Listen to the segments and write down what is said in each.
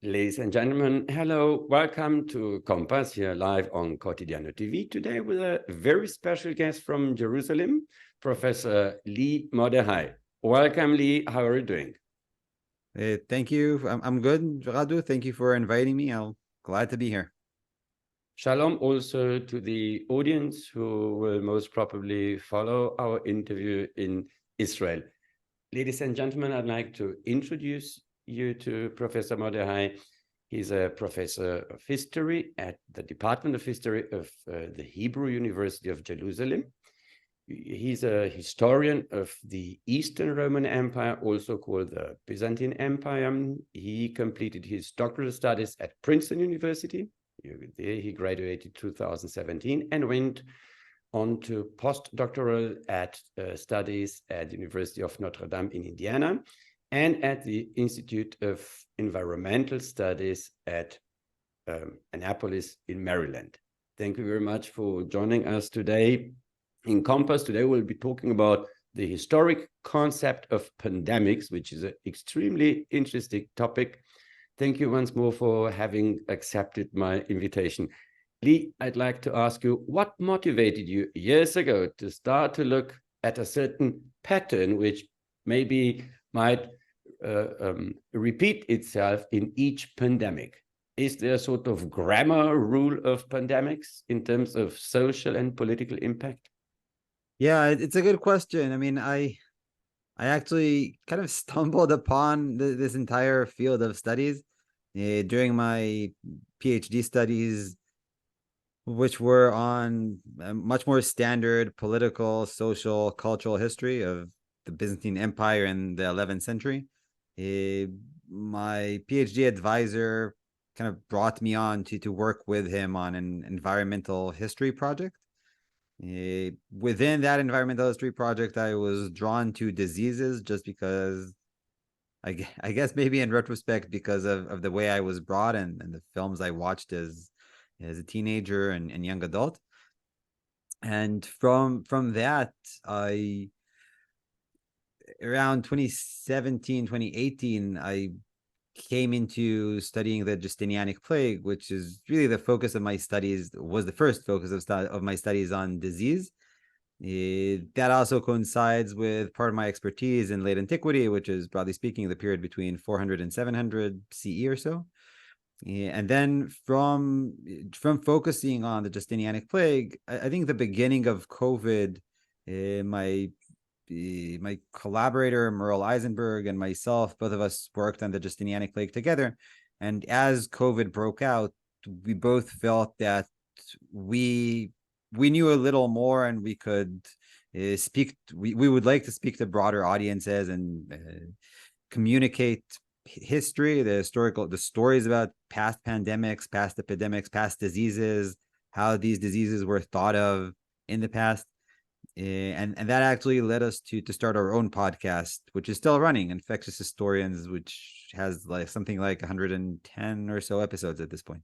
Ladies and gentlemen, hello. Welcome to Compass here live on Quotidiano TV. Today with a very special guest from Jerusalem, Professor Lee Mordechai. Welcome, Lee. How are you doing? Thank you. I'm good, Radu. Thank you for inviting me. I'm glad to be here. Shalom also to the audience who will most probably follow our interview in Israel. Ladies and gentlemen, I'd like to introduce you to Professor Mordechai. He's a professor of history at the Department of History of the Hebrew University of Jerusalem. He's a historian of the Eastern Roman Empire, also called the Byzantine Empire. He completed his doctoral studies at Princeton University. There he graduated 2017 and went on to postdoctoral studies at the University of Notre Dame in Indiana and at the Institute of Environmental Studies at Annapolis in Maryland. Thank you very much for joining us today. In Compass, today we'll be talking about the historic concept of pandemics, which is an extremely interesting topic. Thank you once more for having accepted my invitation. Lee, I'd like to ask you, what motivated you years ago to start to look at a certain pattern which maybe might repeat itself in each pandemic? Is there a sort of grammar rule of pandemics in terms of social and political impact? Yeah, it's a good question. I mean, I actually kind of stumbled upon this entire field of studies during my PhD studies, which were on a much more standard political, social, cultural history of the Byzantine Empire in the 11th century. My PhD advisor kind of brought me on to work with him on an environmental history project. Within that environmental history project, I was drawn to diseases just because I guess maybe in retrospect because of the way I was brought and the films I watched as a teenager and young adult. And from that, I around 2017, 2018, I came into studying the Justinianic Plague, which is really the focus of my studies, was the first focus of my studies on disease. That also coincides with part of my expertise in late antiquity, which is, broadly speaking, the period between 400 and 700 CE or so. And then from focusing on the Justinianic Plague, I think the beginning of COVID, my collaborator Merle Eisenberg and myself, both of us worked on the Justinianic Plague together. And as COVID broke out, we both felt that we knew a little more and we could speak. We would like to speak to broader audiences and communicate history, the stories about past pandemics, past epidemics, past diseases, how these diseases were thought of in the past. And that actually led us to start our own podcast, which is still running, Infectious Historians, which has like something like 110 or so episodes at this point.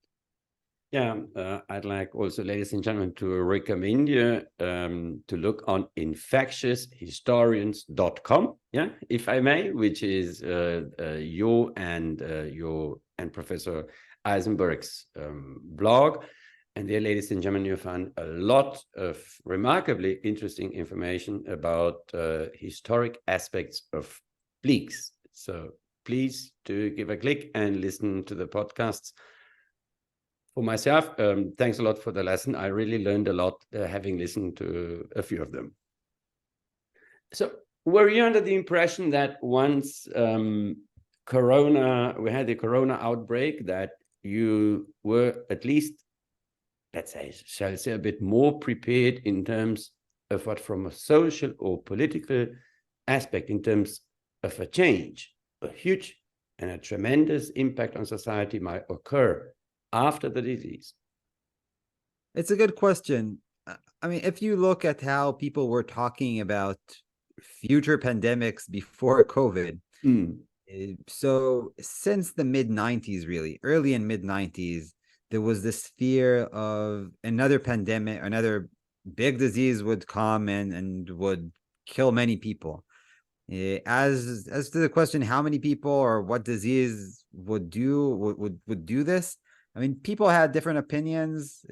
Yeah, I'd like also, ladies and gentlemen, to recommend you to look on infectioushistorians.com, yeah, if I may, which is your and Professor Eisenberg's blog. And there, ladies and gentlemen, you find a lot of remarkably interesting information about historic aspects of plagues. So please do give a click and listen to the podcasts. For myself, thanks a lot for the lesson. I really learned a lot having listened to a few of them. So were you under the impression that once we had the Corona outbreak, that you were at least, let's say, shall I say, a bit more prepared in terms of what from a social or political aspect, in terms of a change, a huge and a tremendous impact on society might occur after the disease? It's a good question. I mean, if you look at how people were talking about future pandemics before COVID, so since the mid-90s, really, early and mid-90s, there was this fear of another pandemic, another big disease would come and would kill many people. As to the question, how many people or what disease would do this? I mean, people had different opinions.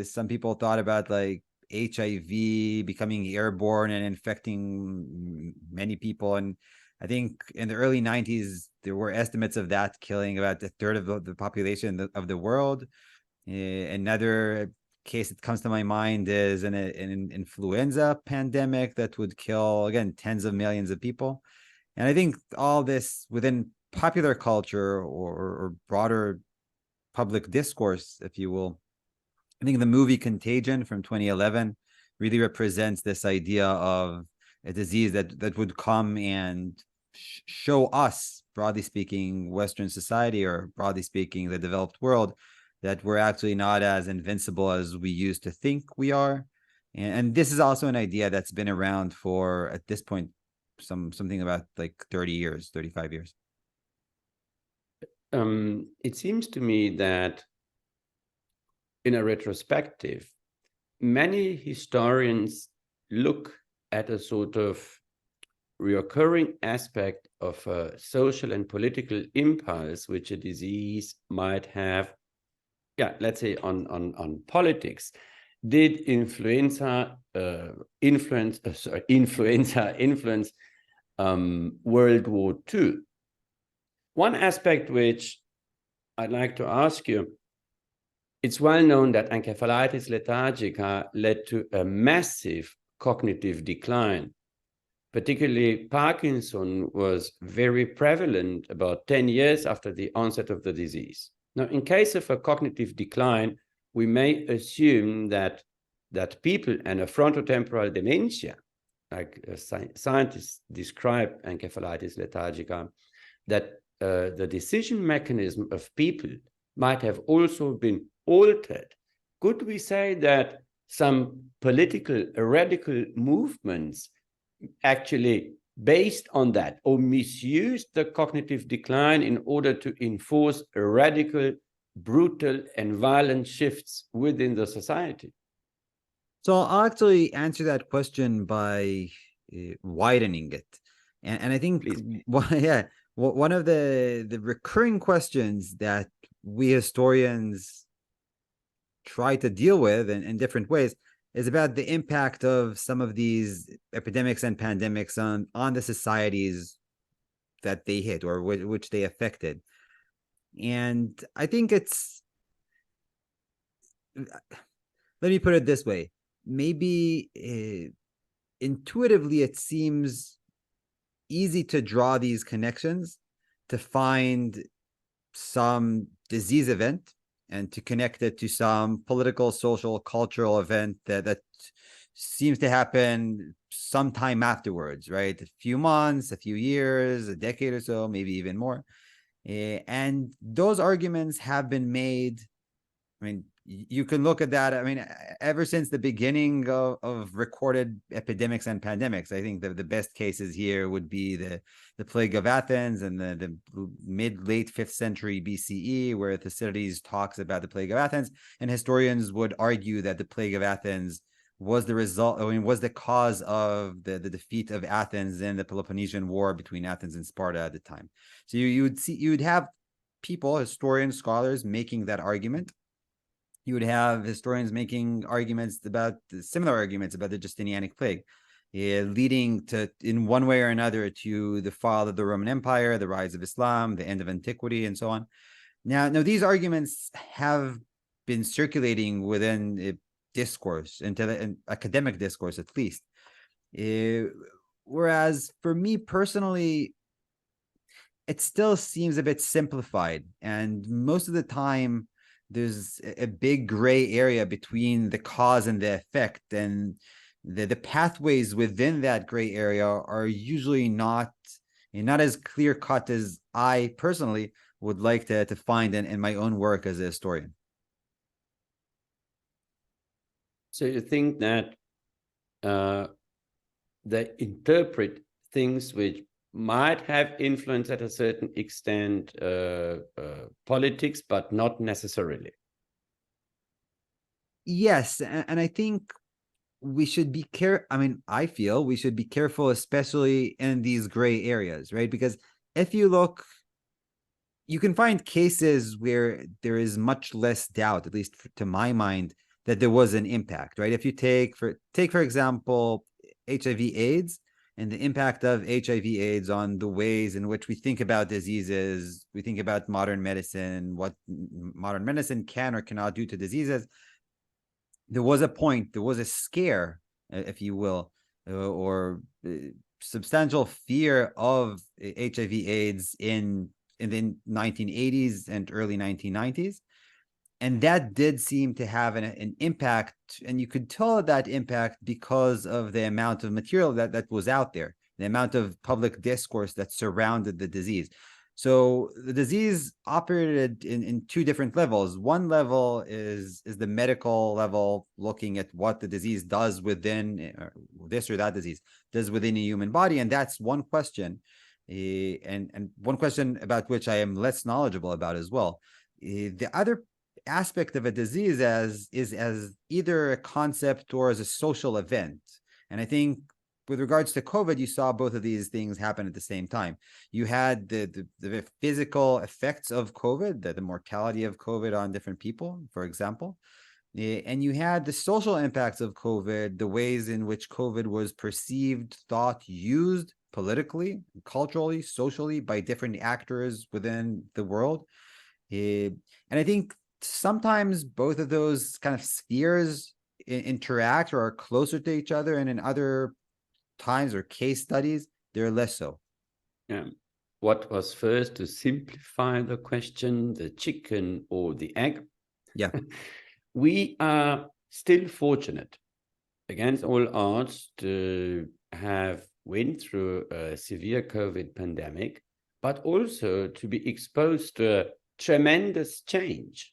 Some people thought about like HIV becoming airborne and infecting many people, and I think in the early 90s there were estimates of that killing about a third of the population of the world. Another case that comes to my mind is an influenza pandemic that would kill, again, tens of millions of people. And I think all this within popular culture or broader public discourse, if you will. I think the movie Contagion from 2011 really represents this idea of a disease that would come and show us, broadly speaking, Western society, or broadly speaking, the developed world, that we're actually not as invincible as we used to think we are. And this is also an idea that's been around for, at this point, something about like 30 years, 35 years. It seems to me that in a retrospective, many historians look at a sort of recurring aspect of a social and political impulse which a disease might have, let's say on politics. Did influenza influence World War II? One aspect which I'd like to ask you, it's well known that encephalitis lethargica led to a massive cognitive decline. Particularly Parkinson was very prevalent about 10 years after the onset of the disease. Now, in case of a cognitive decline, we may assume that people and a frontotemporal dementia, like scientists describe encephalitis lethargica, that the decision mechanism of people might have also been altered. Could we say that some political radical movements actually based on that or misused the cognitive decline in order to enforce radical, brutal, and violent shifts within the society? So I'll actually answer that question by widening it. And I think, one of the recurring questions that we historians try to deal with in different ways is about the impact of some of these epidemics and pandemics on the societies that they hit or which they affected. And I think let me put it this way. Maybe intuitively it seems easy to draw these connections, to find some disease event and to connect it to some political, social, cultural event that seems to happen sometime afterwards, right? A few months, a few years, a decade or so, maybe even more. And those arguments have been made. I mean, you can look at that. I mean, ever since the beginning of recorded epidemics and pandemics, I think the best cases here would be the plague of Athens and the mid-late 5th century BCE, where Thucydides talks about the plague of Athens, and historians would argue that the plague of Athens was the cause of the defeat of Athens in the Peloponnesian War between Athens and Sparta at the time. So you'd have people, historians, scholars, making that argument. You would have historians making similar arguments about the Justinianic Plague, leading to, in one way or another, to the fall of the Roman Empire, the rise of Islam, the end of antiquity, and so on. Now these arguments have been circulating within discourse, into academic discourse at least. Whereas for me personally, it still seems a bit simplified, and most of the time, there's a big gray area between the cause and the effect, and the pathways within that gray area are usually not as clear cut as I personally would like to find in my own work as a historian. So you think that they interpret things which might have influence at a certain extent politics, but not necessarily? Yes, and I think we should be I mean, I feel we should be careful, especially in these gray areas, right? Because if you look, you can find cases where there is much less doubt, at least to my mind, that there was an impact, right? If you take for example, HIV/AIDS and the impact of HIV/AIDS on the ways in which we think about diseases, we think about modern medicine, what modern medicine can or cannot do to diseases. There was a point, there was a scare, if you will, or substantial fear of HIV/AIDS in the 1980s and early 1990s. And that did seem to have an impact. And you could tell that impact because of the amount of material that was out there, the amount of public discourse that surrounded the disease. So the disease operated in two different levels. One level is the medical level, looking at what the disease does within this or that disease does within a human body. And that's one question. And one question about which I am less knowledgeable about as well. The other aspect of a disease is as either a concept or as a social event. And I think with regards to COVID, you saw both of these things happen at the same time. You had the physical effects of COVID, the mortality of COVID on different people, for example. And you had the social impacts of COVID, the ways in which COVID was perceived, thought, used politically, culturally, socially by different actors within the world. And I think sometimes both of those kind of spheres interact or are closer to each other, and in other times or case studies, they're less so. Yeah. What was first, to simplify the question, the chicken or the egg? Yeah. We are still fortunate, against all odds, to have went through a severe COVID pandemic, but also to be exposed to a tremendous change.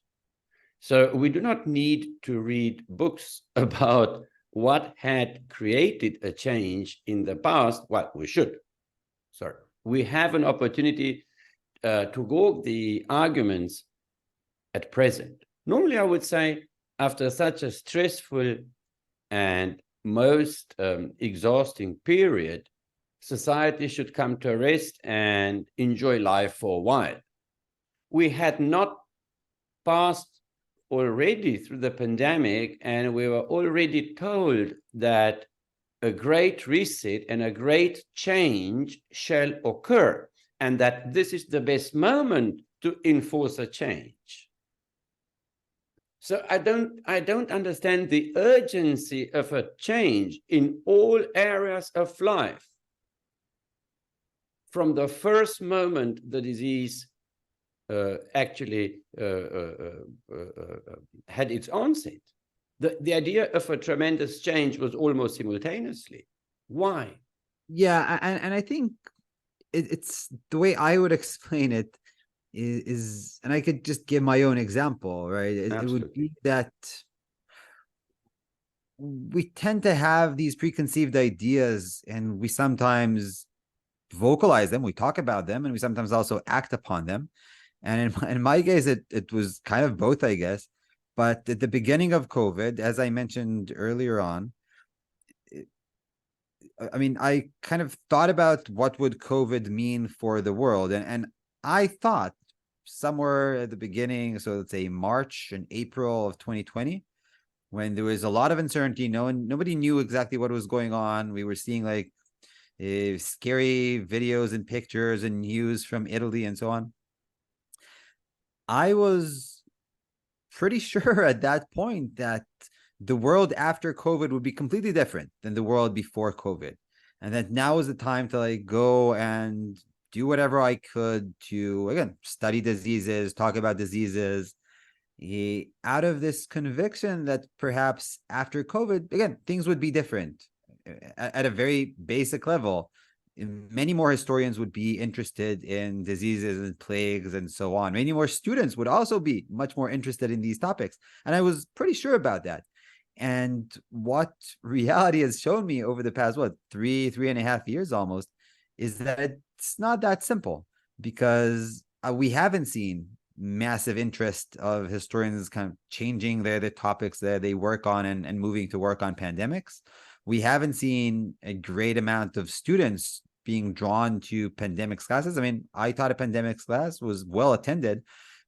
So we do not need to read books about what had created a change in the past. Well, we should. Sorry. We have an opportunity to go the arguments at present. Normally, I would say, after such a stressful and most exhausting period, society should come to a rest and enjoy life for a while. We had not passed already through the pandemic, and we were already told that a great reset and a great change shall occur, and that this is the best moment to enforce a change. So I don't understand the urgency of a change in all areas of life. From the first moment the disease actually had its onset, the idea of a tremendous change was almost simultaneously. Why? Yeah, and I think it's the way I would explain it is, and I could just give my own example, right? It would be that we tend to have these preconceived ideas, and we sometimes vocalize them, we talk about them, and we sometimes also act upon them. And in my case, it was kind of both, I guess. But at the beginning of COVID, as I mentioned earlier on, I mean, I kind of thought about what would COVID mean for the world. And I thought somewhere at the beginning, so let's say March and April of 2020, when there was a lot of uncertainty, nobody knew exactly what was going on. We were seeing like scary videos and pictures and news from Italy and so on. I was pretty sure at that point that the world after COVID would be completely different than the world before COVID. And that now is the time to like go and do whatever I could to, again, study diseases, talk about diseases, out of this conviction that perhaps after COVID, again, things would be different at a very basic level. Many more historians would be interested in diseases and plagues and so on. Many more students would also be much more interested in these topics. And I was pretty sure about that. And what reality has shown me over the past, three and a half years almost, is that it's not that simple, because we haven't seen massive interest of historians kind of changing the topics that they work on and moving to work on pandemics. We haven't seen a great amount of students being drawn to pandemics classes. I mean, I taught a pandemics class, was well attended,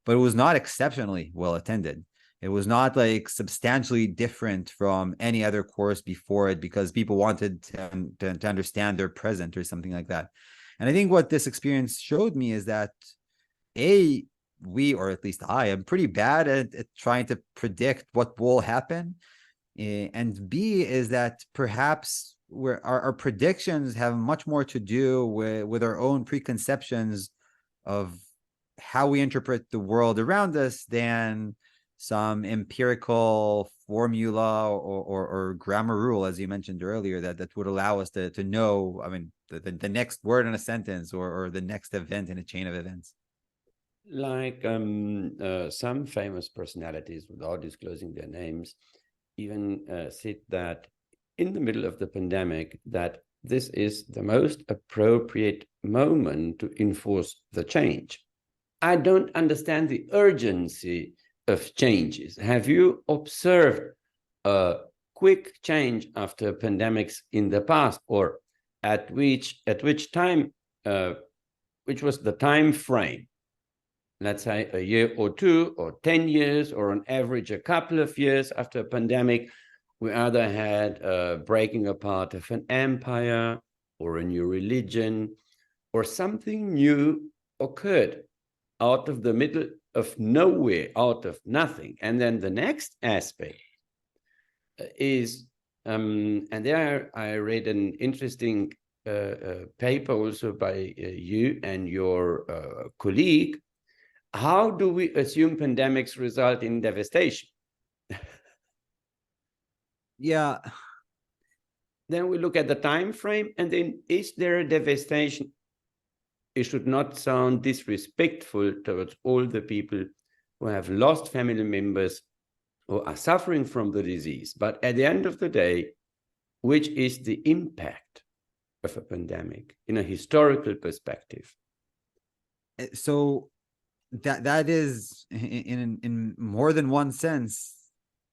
but it was not exceptionally well attended. It was not like substantially different from any other course before it because people wanted to understand their present or something like that. And I think what this experience showed me is that we, or at least I, am pretty bad at trying to predict what will happen. And B is that perhaps our predictions have much more to do with our own preconceptions of how we interpret the world around us than some empirical formula or grammar rule, as you mentioned earlier, that would allow us to know, I mean, the next word in a sentence or the next event in a chain of events. Like some famous personalities, without disclosing their names, even said that in the middle of the pandemic, that this is the most appropriate moment to enforce the change. I don't understand the urgency of changes. Have you observed a quick change after pandemics in the past, or at which time, which was the time frame? Let's say a year or two, or 10 years, or on average a couple of years after a pandemic, we either had a breaking apart of an empire or a new religion, or something new occurred out of the middle of nowhere, out of nothing. And then the next aspect is, and there I read an interesting paper also by you and your colleague. How do we assume pandemics result in devastation? Yeah. Then we look at the time frame, and then is there a devastation? It should not sound disrespectful towards all the people who have lost family members or are suffering from the disease. But at the end of the day, which is the impact of a pandemic in a historical perspective? So that is in more than one sense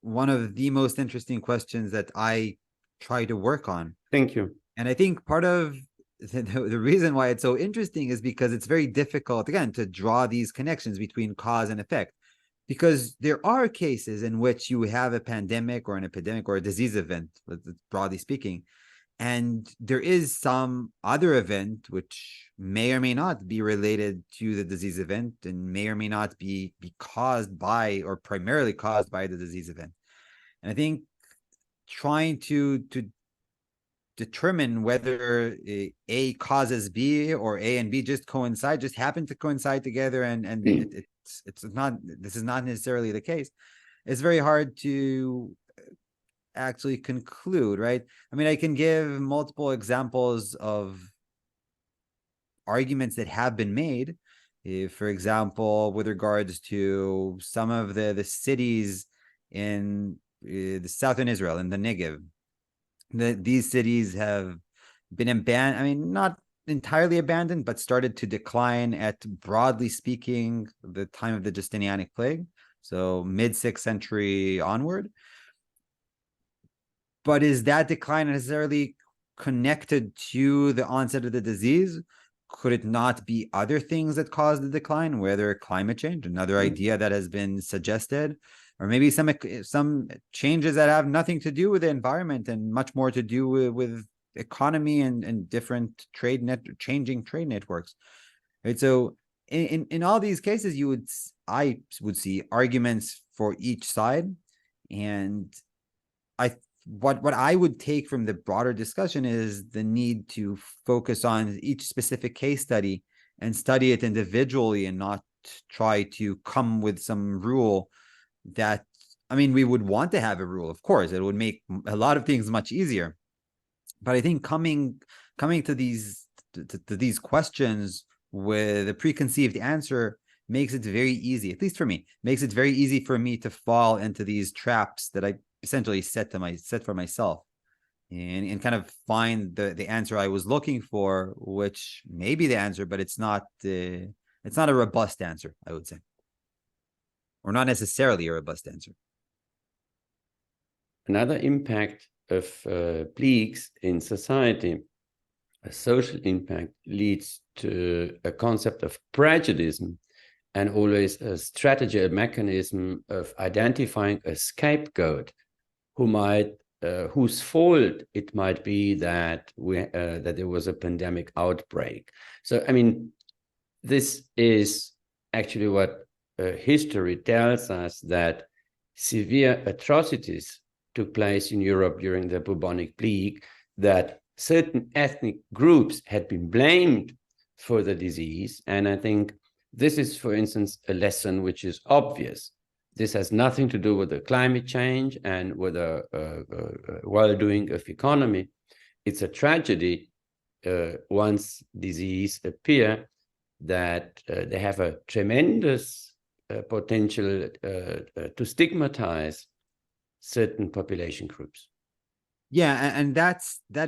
one of the most interesting questions that I try to work on. Thank you. And I think part of the reason why it's so interesting is because it's very difficult, again, to draw these connections between cause and effect, because there are cases in which you have a pandemic or an epidemic or a disease event, broadly speaking, and there is some other event which may or may not be related to the disease event and may or may not be caused by or primarily caused by the disease event. And I think trying to determine whether A causes B or A and B just happen to coincide together, and it's not, this is not necessarily the case. It's very hard to actually conclude, right? I mean, I can give multiple examples of arguments that have been made. For example, with regards to some of the cities in the southern Israel, in the Negev, these cities have been abandoned. I mean, not entirely abandoned, but started to decline at, broadly speaking, the time of the Justinianic Plague, so mid-6th century onward. But is that decline necessarily connected to the onset of the disease? Could it not be other things that caused the decline, whether climate change, another idea that has been suggested, or maybe some changes that have nothing to do with the environment and much more to do with economy and different changing trade networks, right? So in all these cases, I would see arguments for each side, and what I would take from the broader discussion is the need to focus on each specific case study and study it individually, and not try to come with some rule that, I mean, we would want to have a rule, of course, it would make a lot of things much easier. But I think coming to these questions with a preconceived answer makes it very easy, at least for me, makes it very easy for me to fall into these traps that I essentially set for myself, and kind of find the answer I was looking for, which may be the answer, but it's not a robust answer, I would say. or not necessarily a robust answer. Another impact of plagues in society, a social impact, leads to a concept of prejudice and always a strategy, a mechanism of identifying a scapegoat who might, whose fault it might be that that there was a pandemic outbreak. So, I mean, this is actually what history tells us, that severe atrocities took place in Europe during the bubonic plague, that certain ethnic groups had been blamed for the disease. And I think this is, for instance, a lesson which is obvious. This has nothing to do with the climate change and with the well-doing of economy. It's a tragedy once disease appear, that they have a tremendous potential to stigmatize certain population groups. Yeah, and that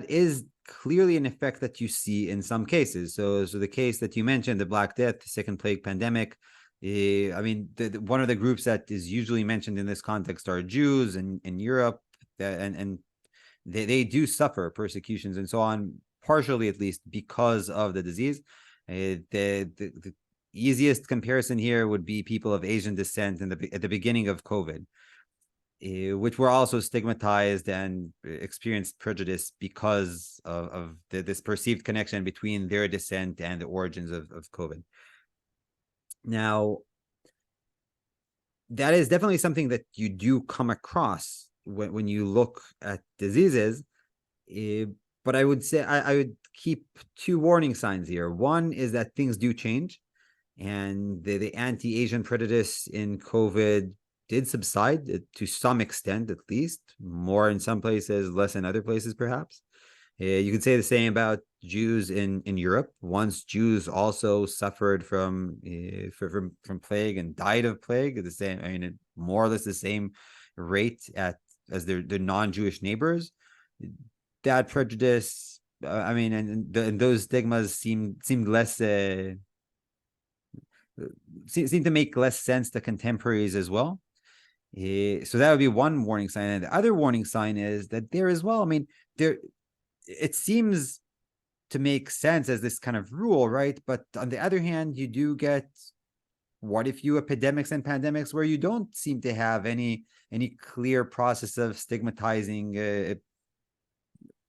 is clearly an effect that you see in some cases. So the case that you mentioned, the Black Death, the Second Plague pandemic, I mean, one of the groups that is usually mentioned in this context are Jews in Europe, and they do suffer persecutions and so on, partially at least because of the disease. The easiest comparison here would be people of Asian descent at the beginning of COVID, which were also stigmatized and experienced prejudice because of this perceived connection between their descent and the origins of COVID. Now, that is definitely something that you do come across when you look at diseases. But I would say I would keep two warning signs here. One is that things do change, and the anti-Asian prejudice in COVID did subside to some extent, at least, more in some places, less in other places, perhaps. You could say the same about Jews in Europe. Once Jews also suffered from plague and died of plague at the same, I mean, more or less the same rate as their non-Jewish neighbors. That prejudice, I mean, and those stigmas seemed less seem to make less sense to contemporaries as well. So that would be one warning sign. And the other warning sign is that there as well, I mean, it seems to make sense as this kind of rule, right? But on the other hand, you do get what if you epidemics and pandemics where you don't seem to have any clear process of stigmatizing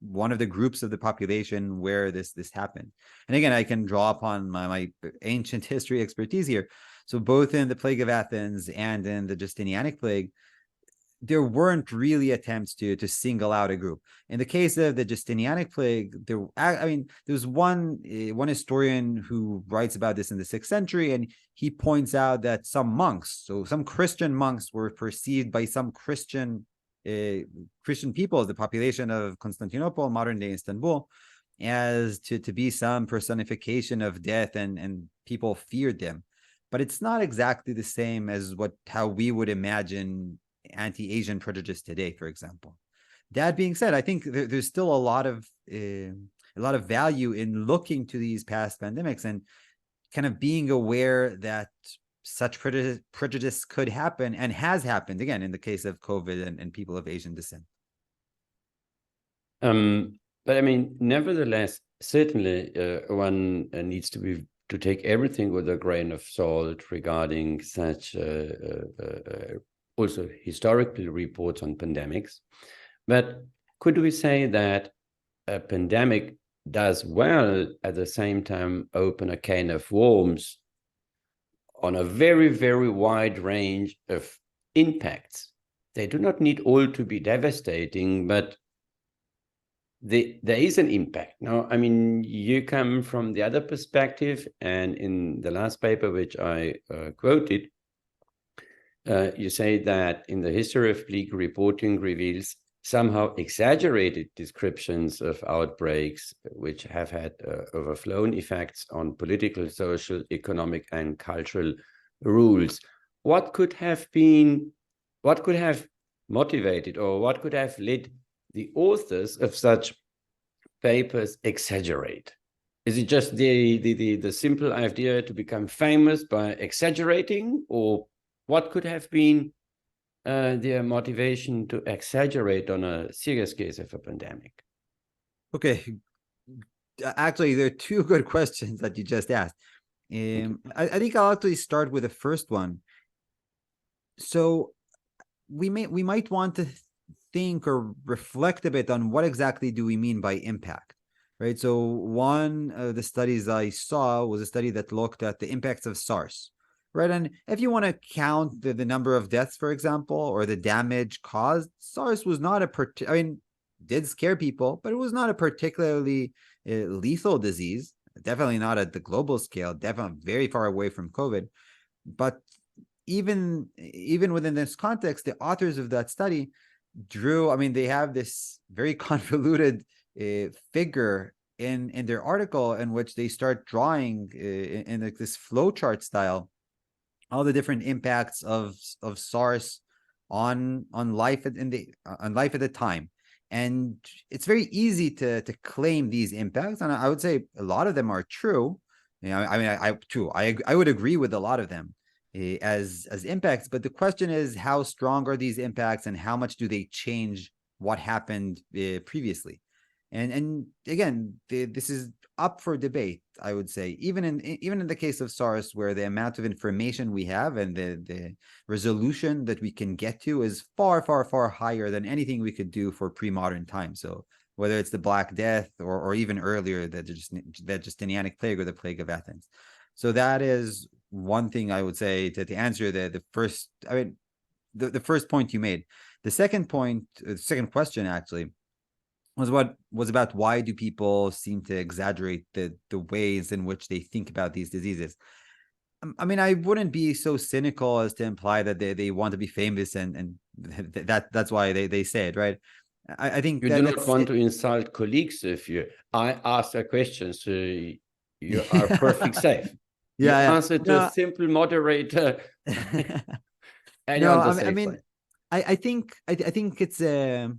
one of the groups of the population where this happened. And again, I can draw upon my ancient history expertise here. So both in the Plague of Athens and in the Justinianic Plague, there weren't really attempts to single out a group. In the case of the Justinianic Plague, there was one historian who writes about this in the 6th century, and he points out that some monks, so some Christian monks, were perceived by some Christian people, the population of Constantinople, modern day Istanbul, as to be some personification of death, and people feared them. But it's not exactly the same as how we would imagine anti-Asian prejudice today, for example. That being said, I think there's still a lot of value in looking to these past pandemics and kind of being aware that such prejudice could happen and has happened, again, in the case of COVID and people of Asian descent. But I mean, nevertheless, certainly one needs to take everything with a grain of salt regarding such also historical reports on pandemics. But could we say that a pandemic does well at the same time open a can of worms on a very, very wide range of impacts? They do not need all to be devastating, but there is an impact. Now, I mean, you come from the other perspective, and in the last paper, which I quoted, you say that in the history of plague, reporting reveals somehow exaggerated descriptions of outbreaks, which have had overflown effects on political, social, economic, and cultural rules. What could have motivated, or what could have led the authors of such papers exaggerate? Is it just the simple idea to become famous by exaggerating, or what could have been their motivation to exaggerate on a serious case of a pandemic? Okay, actually, there are two good questions that you just asked. I think I'll actually start with the first one. So we might want to think or reflect a bit on what exactly do we mean by impact, right? So one of the studies I saw was a study that looked at the impacts of SARS, right? And if you want to count the number of deaths, for example, or the damage caused, SARS was not I mean, did scare people, but it was not a particularly lethal disease. Definitely not at the global scale. Definitely very far away from COVID. But even within this context, the authors of that study drew, I mean, they have this very convoluted figure in their article in which they start drawing in like this flowchart style all the different impacts of SARS on life on life at the time. And it's very easy to claim these impacts, and I would say a lot of them are true. You know, I mean, I would agree with a lot of them as impacts, but the question is, how strong are these impacts and how much do they change what happened previously? And again, this is up for debate, I would say, even in the case of SARS, where the amount of information we have and the resolution that we can get to is far, far, far higher than anything we could do for pre-modern times. So whether it's the Black Death or even earlier, the Justinianic Plague or the Plague of Athens. So that is one thing I would say to answer the first, I mean, the first point you made. The second point, the second question actually, was about why do people seem to exaggerate the ways in which they think about these diseases. I mean, I wouldn't be so cynical as to imply that they want to be famous and that's why they say it, right? I think you do not want to insult colleagues if I ask a question, so you are perfectly safe. Yeah, you answer to a simple moderator. No, I mean, I think it's the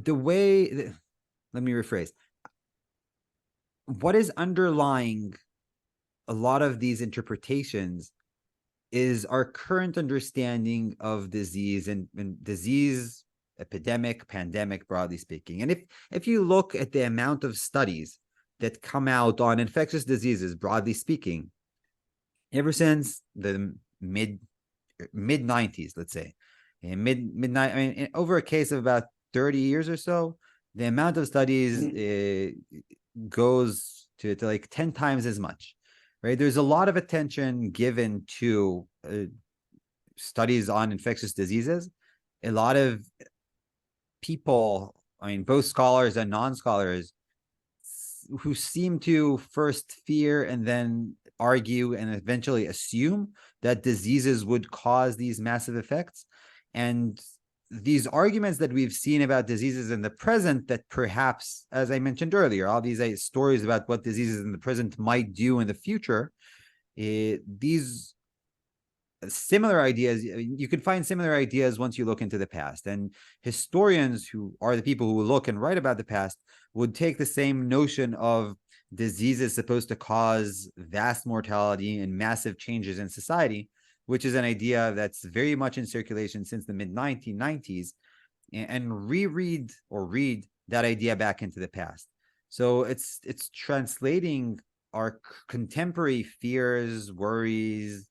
way. Let me rephrase. What is underlying a lot of these interpretations is our current understanding of disease and disease, epidemic, pandemic, broadly speaking. And if you look at the amount of studies that come out on infectious diseases, broadly speaking, ever since the mid 90s, let's say, I mean, over a case of about 30 years or so, the amount of studies goes to like 10 times as much, right? There's a lot of attention given to studies on infectious diseases. A lot of people, I mean, both scholars and non-scholars, who seem to first fear and then argue and eventually assume that diseases would cause these massive effects. And these arguments that we've seen about diseases in the present that perhaps, as I mentioned earlier, all these stories about what diseases in the present might do in the future, these similar ideas, you can find similar ideas once you look into the past. And historians, who are the people who look and write about the past, would take the same notion of diseases supposed to cause vast mortality and massive changes in society, which is an idea that's very much in circulation since the mid-1990s, and reread or read that idea back into the past. So it's translating our contemporary fears, worries,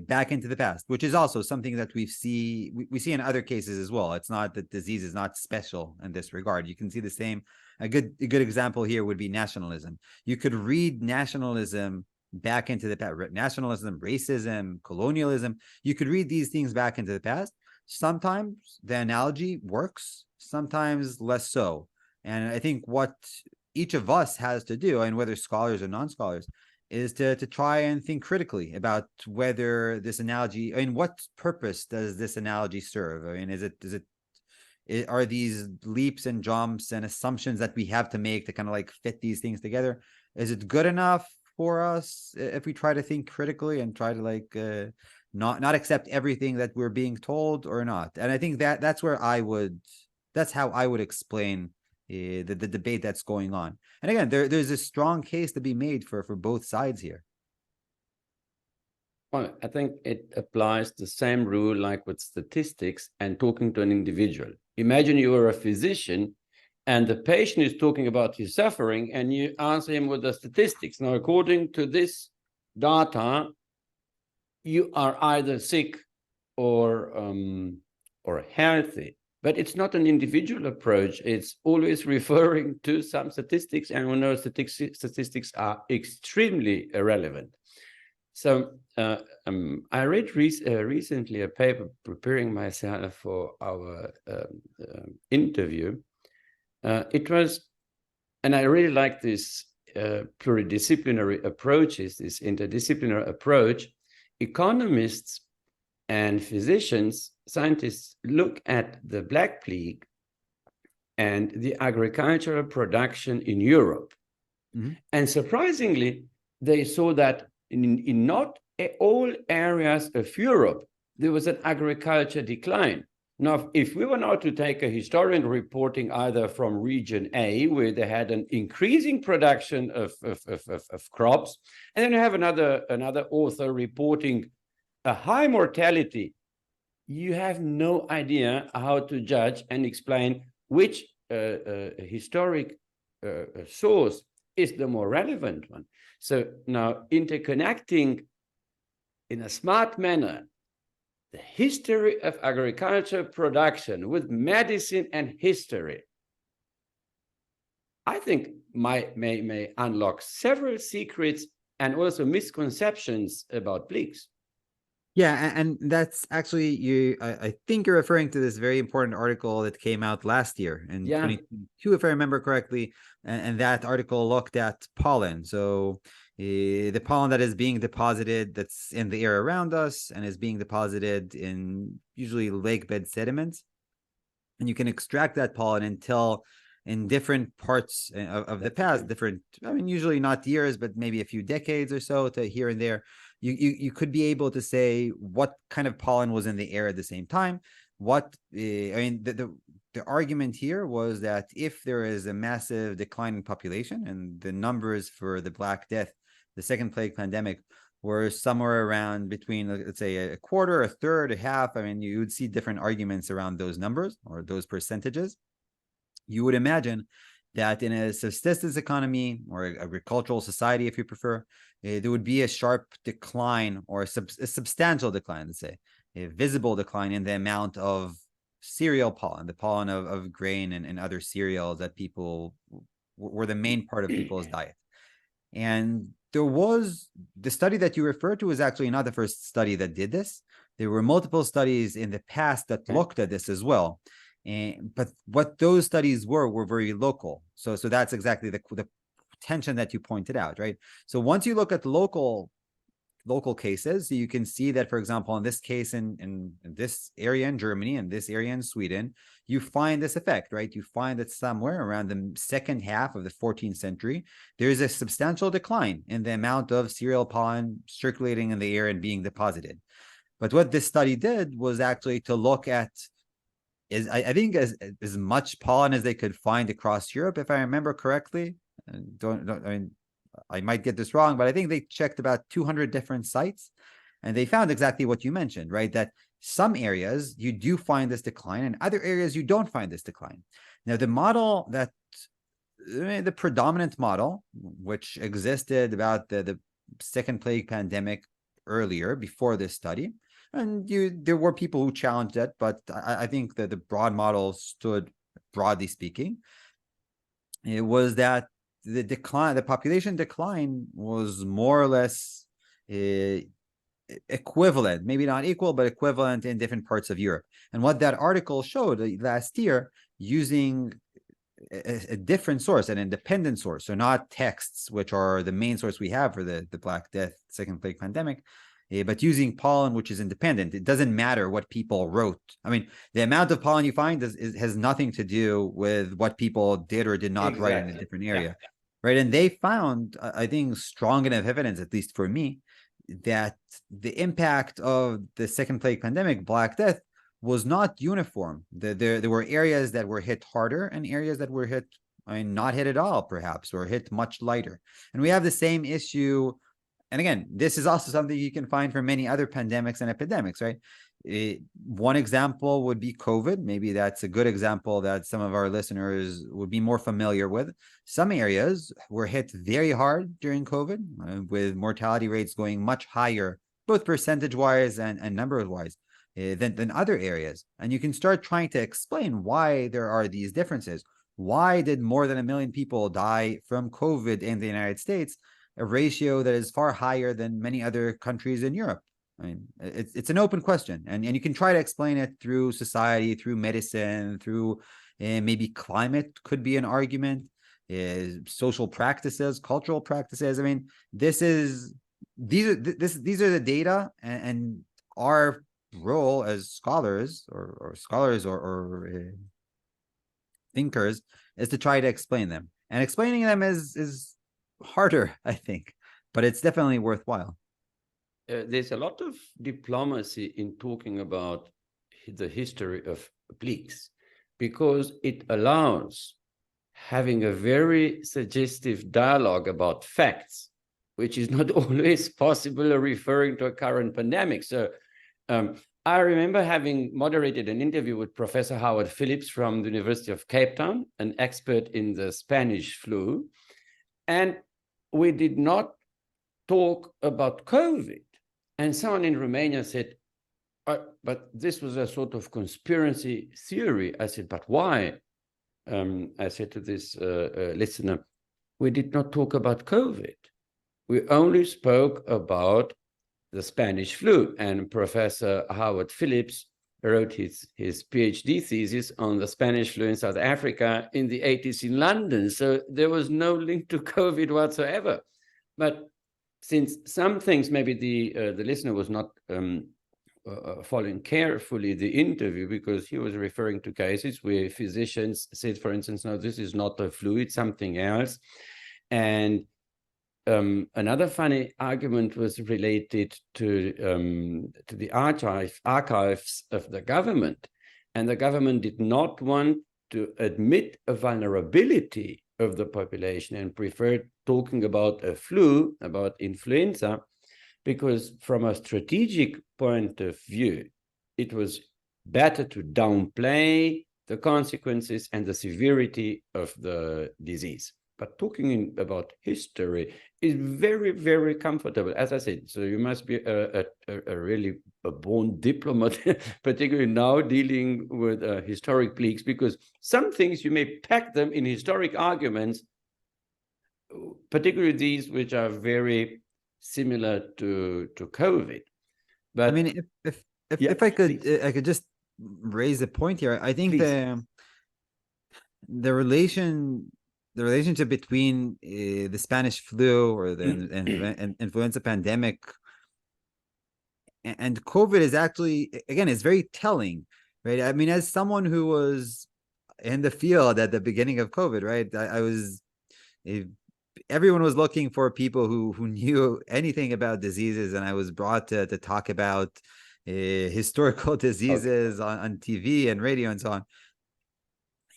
back into the past, which is also something that we see in other cases as well. It's not that disease is not special in this regard. You can see the same. A good example here would be nationalism. You could read nationalism back into the past. Nationalism, racism, colonialism. You could read these things back into the past. Sometimes the analogy works, sometimes less so. And I think what each of us has to do, and whether scholars or non-scholars, is to try and think critically about whether this analogy, I mean, what purpose does this analogy serve? I mean, are these leaps and jumps and assumptions that we have to make to kind of like fit these things together? Is it good enough for us if we try to think critically and try to like not accept everything that we're being told or not? And I think that's how I would explain the debate that's going on. And again, there's a strong case to be made for both sides here. Well, I think it applies the same rule like with statistics and talking to an individual. Imagine you are a physician and the patient is talking about his suffering and you answer him with the statistics. Now, according to this data, you are either sick or healthy. But it's not an individual approach. It's always referring to some statistics, and we know statistics are extremely irrelevant. So I read recently a paper preparing myself for our interview. It was, and I really like this pluridisciplinary approaches, this interdisciplinary approach. Economists and physicians, scientists look at the Black Plague and the agricultural production in Europe. Mm-hmm. And surprisingly, they saw that in not all areas of Europe, there was an agriculture decline. Now, if we were now to take a historian reporting either from region A, where they had an increasing production of crops, and then you have another author reporting a high mortality, you have no idea how to judge and explain which historic source is the more relevant one. So now interconnecting in a smart manner the history of agriculture production with medicine and history, I think may unlock several secrets and also misconceptions about plagues. Yeah, and that's actually I think you're referring to this very important article that came out last year in 2022, if I remember correctly, and that article looked at pollen. So the pollen that is being deposited, that's in the air around us, and is being deposited in usually lake bed sediments, and you can extract that pollen until in different parts of the past, different, I mean, usually not years, but maybe a few decades or so to here and there. You could be able to say what kind of pollen was in the air at the same time. What I mean, the argument here was that if there is a massive decline in population and the numbers for the Black Death, the second plague pandemic, were somewhere around between, let's say, a quarter, a third, a half. I mean, you would see different arguments around those numbers or those percentages. You would imagine that in a subsistence economy or agricultural society, if you prefer, there would be a sharp decline or a substantial decline, let's say, a visible decline in the amount of cereal pollen, the pollen of grain and other cereals that people were the main part of people's diet. And there was, the study that you referred to was actually not the first study that did this. There were multiple studies in the past that looked at this as well. But what those studies were very local. So that's exactly the tension that you pointed out, right? So once you look at local cases, you can see that, for example, in this case in this area in Germany and this area in Sweden, you find this effect, right? You find that somewhere around the second half of the 14th century, there is a substantial decline in the amount of cereal pollen circulating in the air and being deposited. But what this study did was actually to look at I think as much pollen as they could find across Europe, if I remember correctly. I mean, I might get this wrong, but I think they checked about 200 different sites, and they found exactly what you mentioned, right? That some areas you do find this decline, and other areas you don't find this decline. Now, the model that the predominant model, which existed about the second plague pandemic earlier, before this study. And there were people who challenged it, but I think that the broad model stood, broadly speaking. It was that the decline, the population decline, was more or less equivalent, maybe not equal, but equivalent in different parts of Europe. And what that article showed last year, using a different source, an independent source, so not texts, which are the main source we have for the Black Death second plague pandemic, but using pollen, which is independent. It doesn't matter what people wrote. I mean, the amount of pollen you find has nothing to do with what people did or did not write in a different area, right? And they found, I think, strong enough evidence, at least for me, that the impact of the second plague pandemic, Black Death, was not uniform. There were areas that were hit harder and areas that were hit, not hit at all, perhaps, or hit much lighter. And we have the same issue. And again, this is also something you can find for many other pandemics and epidemics, right? One example would be COVID. Maybe that's a good example that some of our listeners would be more familiar with. Some areas were hit very hard during COVID, with mortality rates going much higher, both percentage-wise and numbers-wise, than other areas. And you can start trying to explain why there are these differences. Why did more than 1 million people die from COVID in the United States, a ratio that is far higher than many other countries in Europe? I mean, it's an open question, and you can try to explain it through society, through medicine, through maybe climate could be an argument, social practices, cultural practices. I mean, these are the data, and our role as scholars or thinkers is to try to explain them, and explaining them is harder, I think, but it's definitely worthwhile. There's a lot of diplomacy in talking about the history of plagues, because it allows having a very suggestive dialogue about facts, which is not always possible referring to a current pandemic. So I remember having moderated an interview with Professor Howard Phillips from the University of Cape Town, an expert in the Spanish flu, and we did not talk about COVID. And someone in Romania said, but this was a sort of conspiracy theory. I said, but why? I said to this listener, we did not talk about COVID. We only spoke about the Spanish flu. And Professor Howard Phillips wrote his PhD thesis on the Spanish flu in South Africa in the 80s in London. So there was no link to COVID whatsoever. But since some things, maybe the listener was not following carefully the interview, because he was referring to cases where physicians said, for instance, no, this is not a flu, it's something else. And another funny argument was related to the archives of the government. And the government did not want to admit a vulnerability of the population and preferred talking about a flu, about influenza, because from a strategic point of view, it was better to downplay the consequences and the severity of the disease. But talking about history is very, very comfortable, as I said. So you must be a really born diplomat, particularly now dealing with historic plagues, because some things you may pack them in historic arguments, particularly these which are very similar to COVID. But I mean, if I could just raise a point here. I think the relationship between the Spanish flu or the influenza pandemic and COVID is actually, again, it's very telling, right? I mean, as someone who was in the field at the beginning of COVID, right? Everyone was looking for people who knew anything about diseases, and I was brought to talk about historical diseases on TV and radio and so on.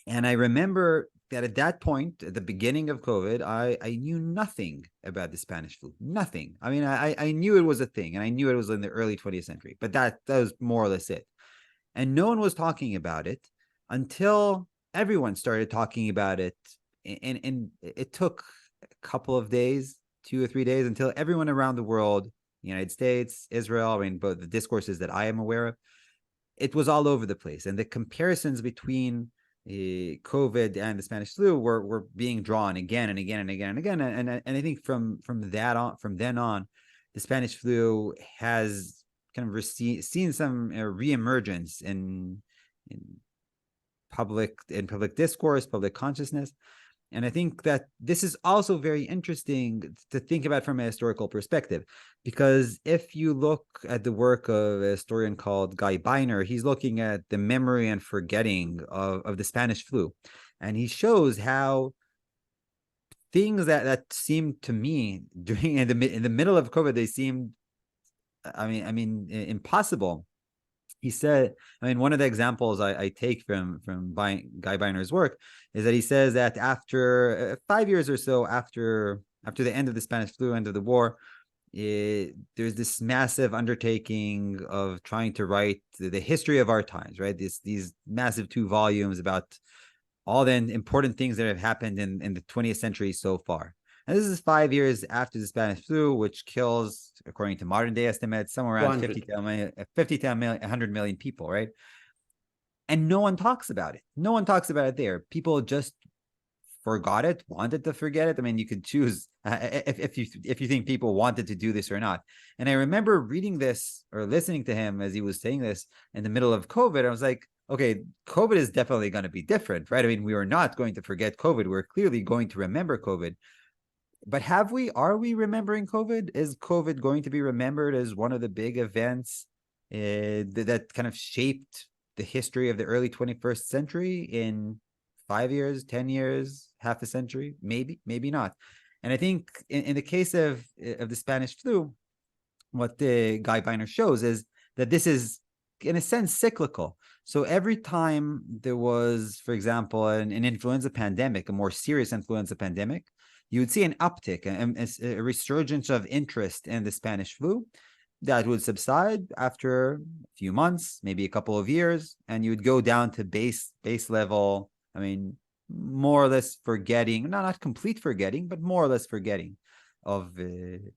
And I remember that at that point, at the beginning of COVID, I knew nothing about the Spanish flu. Nothing. I mean, I knew it was a thing, and I knew it was in the early 20th century, but that was more or less it. And no one was talking about it until everyone started talking about it. And it took a couple of days, 2 or 3 days, until everyone around the world, the United States, Israel, I mean, both the discourses that I am aware of, it was all over the place. And the comparisons between COVID and the Spanish flu were being drawn again and again and again and again. And I think from then on, the Spanish flu has kind of seen some reemergence in public discourse, public consciousness. And I think that this is also very interesting to think about from a historical perspective, because if you look at the work of a historian called Guy Biner, he's looking at the memory and forgetting of the Spanish flu. And he shows how things that seemed to me during in the middle of COVID, they seemed, I mean, impossible. he said, I mean, one of the examples I take from Guy Biner's work is that he says that after 5 years or so after the end of the Spanish flu, end of the war, there's this massive undertaking of trying to write the history of our times, right? These massive 2 volumes about all the important things that have happened in the 20th century so far. And this is 5 years after the Spanish flu, which kills, according to modern day estimates, somewhere around 50 to 100 million people, right? And no one talks about it. No one talks about it there. People just forgot it, wanted to forget it. I mean, you could choose if you think people wanted to do this or not. And I remember reading this or listening to him as he was saying this in the middle of COVID. I was like, okay, COVID is definitely going to be different, right? I mean, we are not going to forget COVID. We're clearly going to remember COVID. But are we remembering COVID? Is COVID going to be remembered as one of the big events that kind of shaped the history of the early 21st century in 5 years, 10 years, half a century? Maybe not. And I think in the case of the Spanish flu, what the Guy Biner shows is that this is, in a sense, cyclical. So every time there was, for example, an influenza pandemic, a more serious influenza pandemic, you would see an uptick, a resurgence of interest in the Spanish flu that would subside after a few months, maybe a couple of years, and you would go down to base level. I mean, more or less forgetting, not complete forgetting, but more or less forgetting of the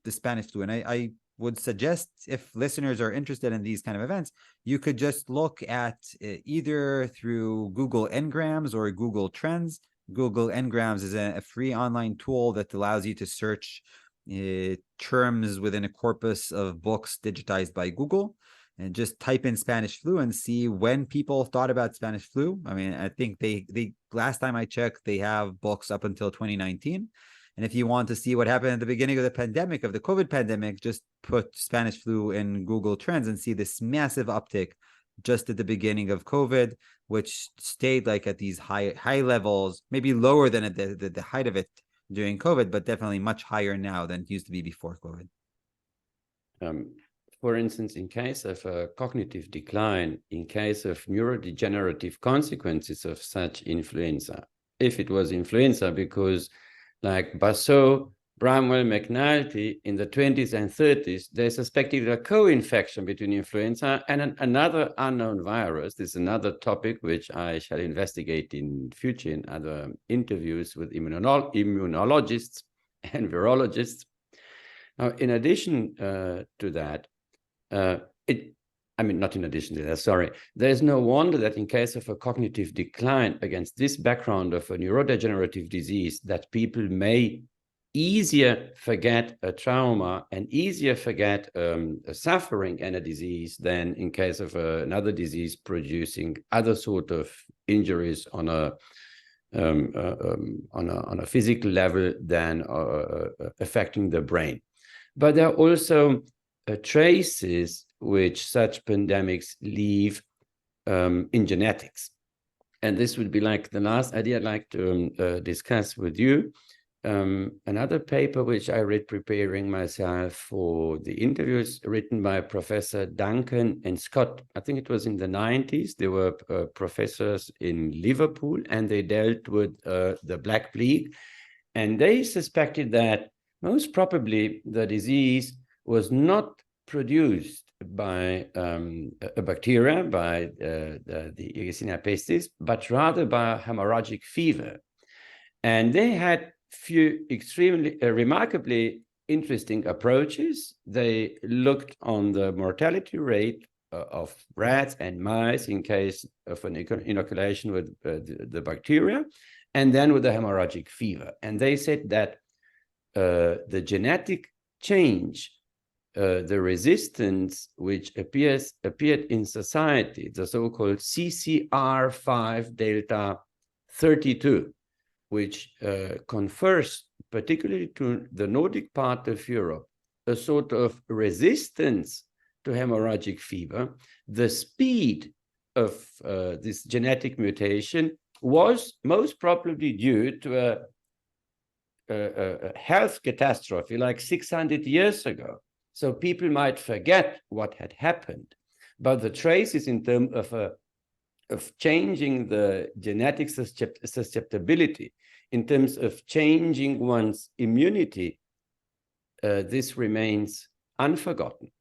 Spanish flu. And I would suggest, if listeners are interested in these kind of events, you could just look at either through Google Ngrams or Google Trends. Google Ngrams is a free online tool that allows you to search terms within a corpus of books digitized by Google, and just type in Spanish flu and see when people thought about Spanish flu. I mean, I think they last time I checked, they have books up until 2019. And if you want to see what happened at the beginning of the pandemic, of the COVID pandemic, just put Spanish flu in Google Trends and see this massive uptick just at the beginning of COVID, which stayed like at these high levels, maybe lower than at the height of it during COVID, but definitely much higher now than it used to be before COVID. For instance, in case of a cognitive decline, in case of neurodegenerative consequences of such influenza, if it was influenza, because like Basso, Bramwell, McNulty in the 20s and 30s, they suspected a co-infection between influenza and another unknown virus. This is another topic which I shall investigate in future in other interviews with immunologists and virologists. Now, in addition to that, there's no wonder that in case of a cognitive decline against this background of a neurodegenerative disease, that people may easier forget a trauma and easier forget a suffering and a disease than in case of another disease producing other sort of injuries on a physical level than affecting the brain. But there are also traces which such pandemics leave in genetics. And this would be like the last idea I'd like to discuss with you. Another paper which I read preparing myself for the interviews, written by Professor Duncan and Scott. I think it was in the 90s. They were professors in Liverpool, and they dealt with the Black Plague. And they suspected that most probably the disease was not produced by a bacteria, by the Yersinia pestis, but rather by a hemorrhagic fever. And they had few extremely remarkably interesting approaches. They looked on the mortality rate of rats and mice in case of an inoculation with the bacteria, and then with the hemorrhagic fever. And they said that the genetic change, the resistance which appeared in society, the so-called CCR5 delta 32, which confers, particularly to the Nordic part of Europe, a sort of resistance to hemorrhagic fever. The speed of this genetic mutation was most probably due to a health catastrophe like 600 years ago. So people might forget what had happened, but the traces in terms of changing the genetic susceptibility, in terms of changing one's immunity, this remains unforgotten.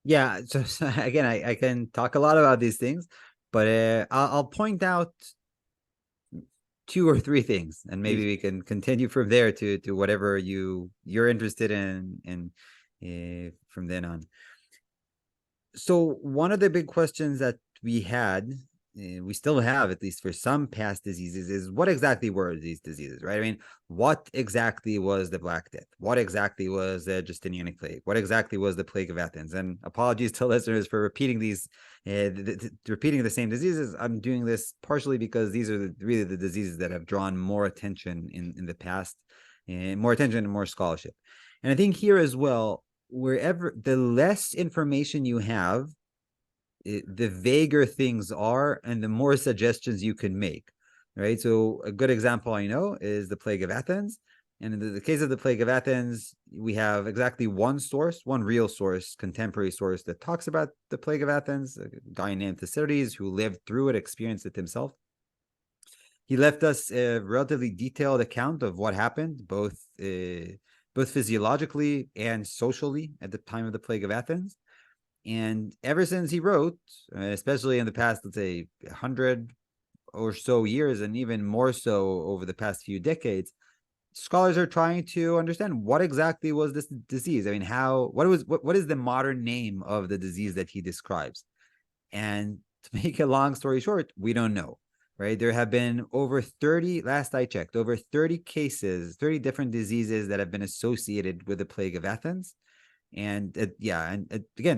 Yeah, so again, I can talk a lot about these things, but I'll point out two or three things, and maybe we can continue from there to whatever you're interested in, and from then on. So one of the big questions that we had, we still have, at least for some past diseases, is what exactly were these diseases, right? I mean, what exactly was the Black Death? What exactly was the Justinianic Plague? What exactly was the Plague of Athens? And apologies to listeners for repeating these, repeating the same diseases. I'm doing this partially because these are really the diseases that have drawn more attention in the past, more attention and more scholarship. And I think here as well, wherever the less information you have, the vaguer things are, and the more suggestions you can make, right? So a good example I know is the Plague of Athens. And in the case of the Plague of Athens, we have exactly one source, one real source, contemporary source that talks about the Plague of Athens, a guy named Thucydides who lived through it, experienced it himself. He left us a relatively detailed account of what happened, both physiologically and socially at the time of the Plague of Athens. And ever since he wrote, especially in the past, let's say 100 or so years, and even more so over the past few decades, scholars are trying to understand what exactly was this disease. I mean, what is the modern name of the disease that he describes? And to make a long story short, we don't know, right? There have been over 30, last I checked, over 30 cases, 30 different diseases that have been associated with the Plague of Athens. And again,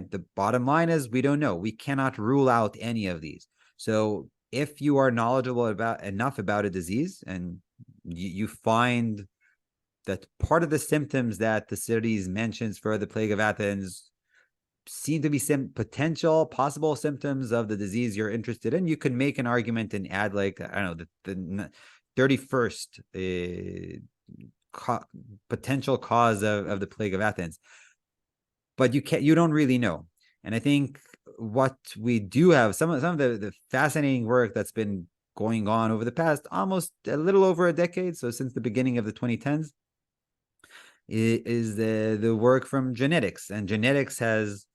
the bottom line is we don't know. We cannot rule out any of these. So if you are knowledgeable enough about a disease, and you find that part of the symptoms that Thucydides mentions for the Plague of Athens seem to be some possible symptoms of the disease you're interested in, you can make an argument and add, like, I don't know, the 31st potential cause of the Plague of Athens. But you don't really know. And I think what we do have, some of the fascinating work that's been going on over the past almost a little over a decade, so since the beginning of the 2010s, is the work from genetics. And genetics has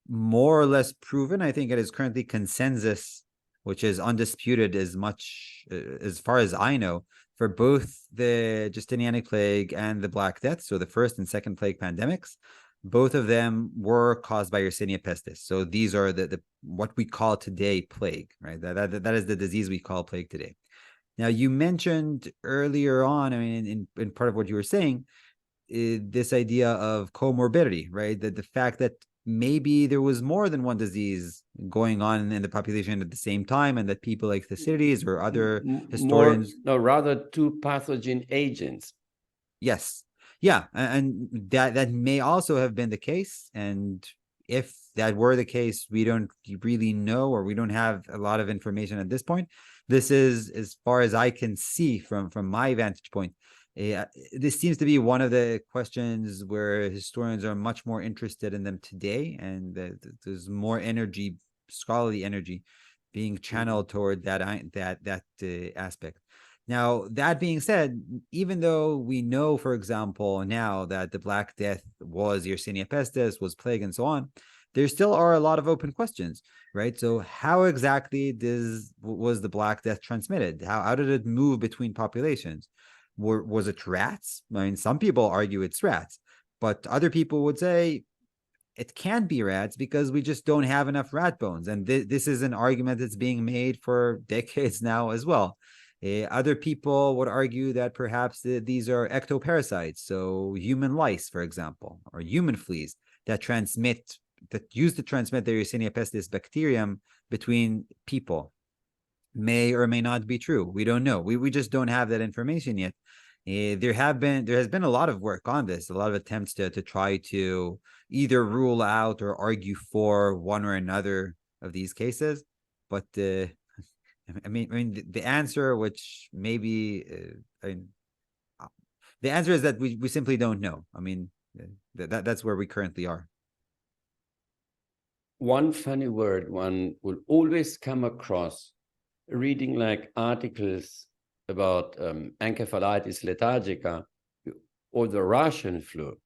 more or less proven, I think it is currently consensus, which is undisputed as much as far as I know, for both the Justinianic Plague and the Black Death, so the first and second plague pandemics. Both of them were caused by Yersinia pestis. So these are the what we call today plague, right? That is the disease we call plague today. Now, you mentioned earlier on, I mean, in part of what you were saying, this idea of comorbidity, right? That the fact that maybe there was more than one disease going on in the population at the same time, and that people like Thucydides or other historians, rather two pathogen agents. Yes. Yeah, and that may also have been the case. And if that were the case, we don't really know, or we don't have a lot of information at this point. This is, as far as I can see from my vantage point, this seems to be one of the questions where historians are much more interested in them today, and there's more energy, scholarly energy, being channeled toward that aspect. Now, that being said, even though we know, for example, now that the Black Death was Yersinia pestis, was plague, and so on, there still are a lot of open questions, right? So how exactly was the Black Death transmitted? How did it move between populations? Was it rats? I mean, some people argue it's rats, but other people would say it can't be rats because we just don't have enough rat bones. And this is an argument that's being made for decades now as well. Other people would argue that perhaps these are ectoparasites, so human lice, for example, or human fleas that used to transmit the Yersinia pestis bacterium between people. May or may not be true. We don't know. We just don't have that information yet. There has been a lot of work on this, a lot of attempts to try to either rule out or argue for one or another of these cases, but I mean, the answer, which maybe, the answer is that we simply don't know. I mean, That's where we currently are. One funny word one will always come across reading like articles about encephalitis lethargica or the Russian flu,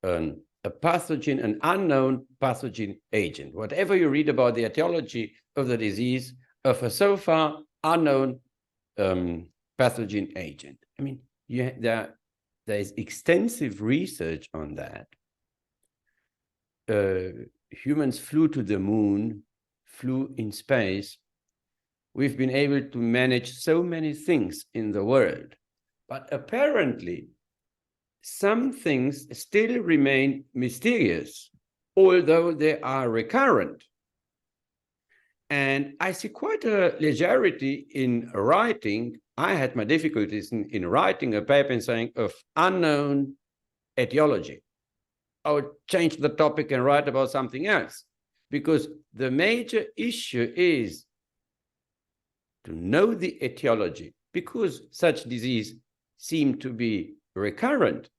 a pathogen, an unknown pathogen agent. Whatever you read about the etiology of the disease, of a so far unknown pathogen agent. I mean, there is extensive research on that. Humans flew to the moon, flew in space. We've been able to manage so many things in the world, but apparently some things still remain mysterious, although they are recurrent. And I see quite a legerity in writing. I had my difficulties in writing a paper and saying of unknown etiology. I would change the topic and write about something else, because the major issue is to know the etiology, because such disease seem to be recurrent.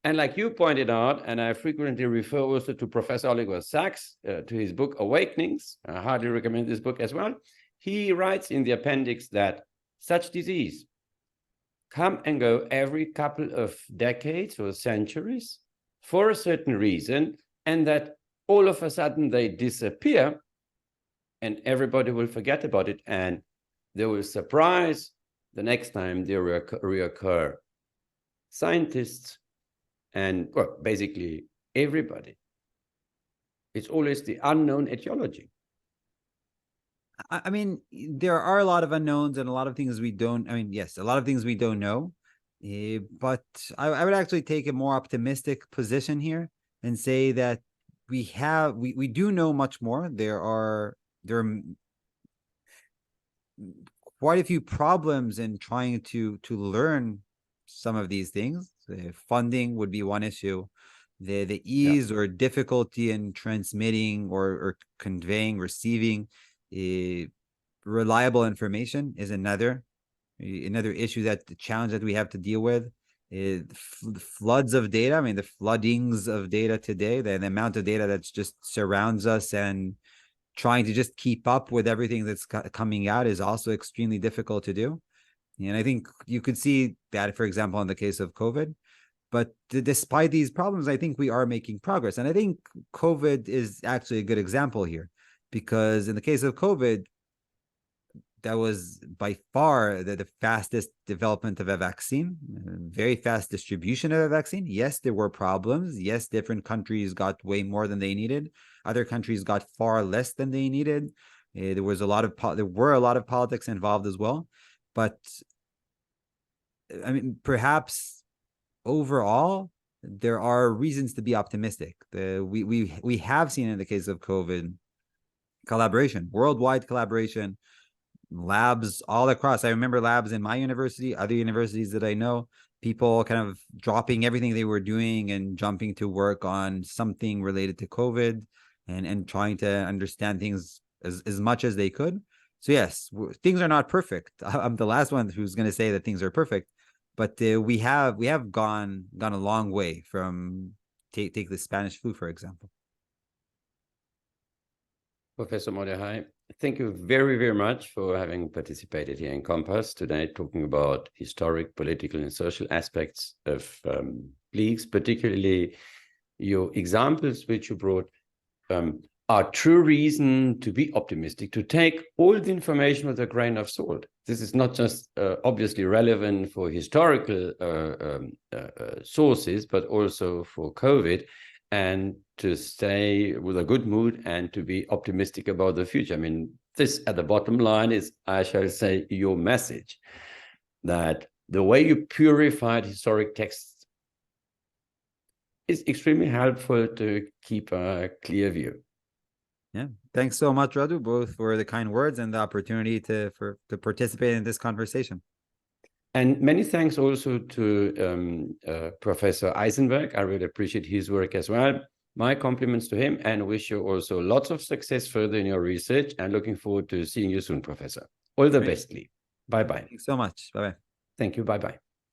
And like you pointed out, and I frequently refer also to Professor Oliver Sacks, to his book Awakenings. I highly recommend this book as well. He writes in the appendix that such disease come and go every couple of decades or centuries for a certain reason, and that all of a sudden they disappear and everybody will forget about it, and they will surprise the next time they reoccur. Scientists and, well, basically everybody. It's always the unknown etiology. I mean, there are a lot of unknowns and a lot of things we don't, I mean, yes, a lot of things we don't know. But I would actually take a more optimistic position here and say that we do know much more. There are quite a few problems in trying to learn some of these things. Funding would be one issue. The ease or difficulty in transmitting or conveying, receiving reliable information is another issue, that the challenge that we have to deal with is the floods of data. I mean, the floodings of data today, the amount of data that's just surrounds us, and trying to just keep up with everything that's coming out is also extremely difficult to do. And I think you could see that, for example, in the case of COVID. But despite these problems, I think we are making progress. And I think COVID is actually a good example here, because in the case of COVID, that was by far the fastest development of a vaccine, very fast distribution of a vaccine. Yes, there were problems. Yes, different countries got way more than they needed. Other countries got far less than they needed. There were a lot of politics involved as well. But I mean, perhaps overall, there are reasons to be optimistic. We have seen in the case of COVID collaboration, worldwide collaboration, labs all across. I remember labs in my university, other universities that I know, people kind of dropping everything they were doing and jumping to work on something related to COVID, and trying to understand things as much as they could. So yes, things are not perfect. I'm the last one who's going to say that things are perfect, but we have gone a long way from take the Spanish flu, for example. Professor Mordechai, thank you very, very much for having participated here in Compass today, talking about historic, political, and social aspects of plagues, particularly your examples which you brought are true reason to be optimistic, to take all the information with a grain of salt. This is not just obviously relevant for historical sources, but also for COVID, and to stay with a good mood and to be optimistic about the future. I mean, this at the bottom line is, I shall say, your message, that the way you purified historic texts is extremely helpful to keep a clear view. Yeah, thanks so much, Radu, both for the kind words and the opportunity to participate in this conversation. And many thanks also to Professor Eisenberg. I really appreciate his work as well. My compliments to him, and wish you also lots of success further in your research, and looking forward to seeing you soon, Professor. All the best, Lee. Bye-bye. Thanks so much. Bye-bye. Thank you. Bye-bye.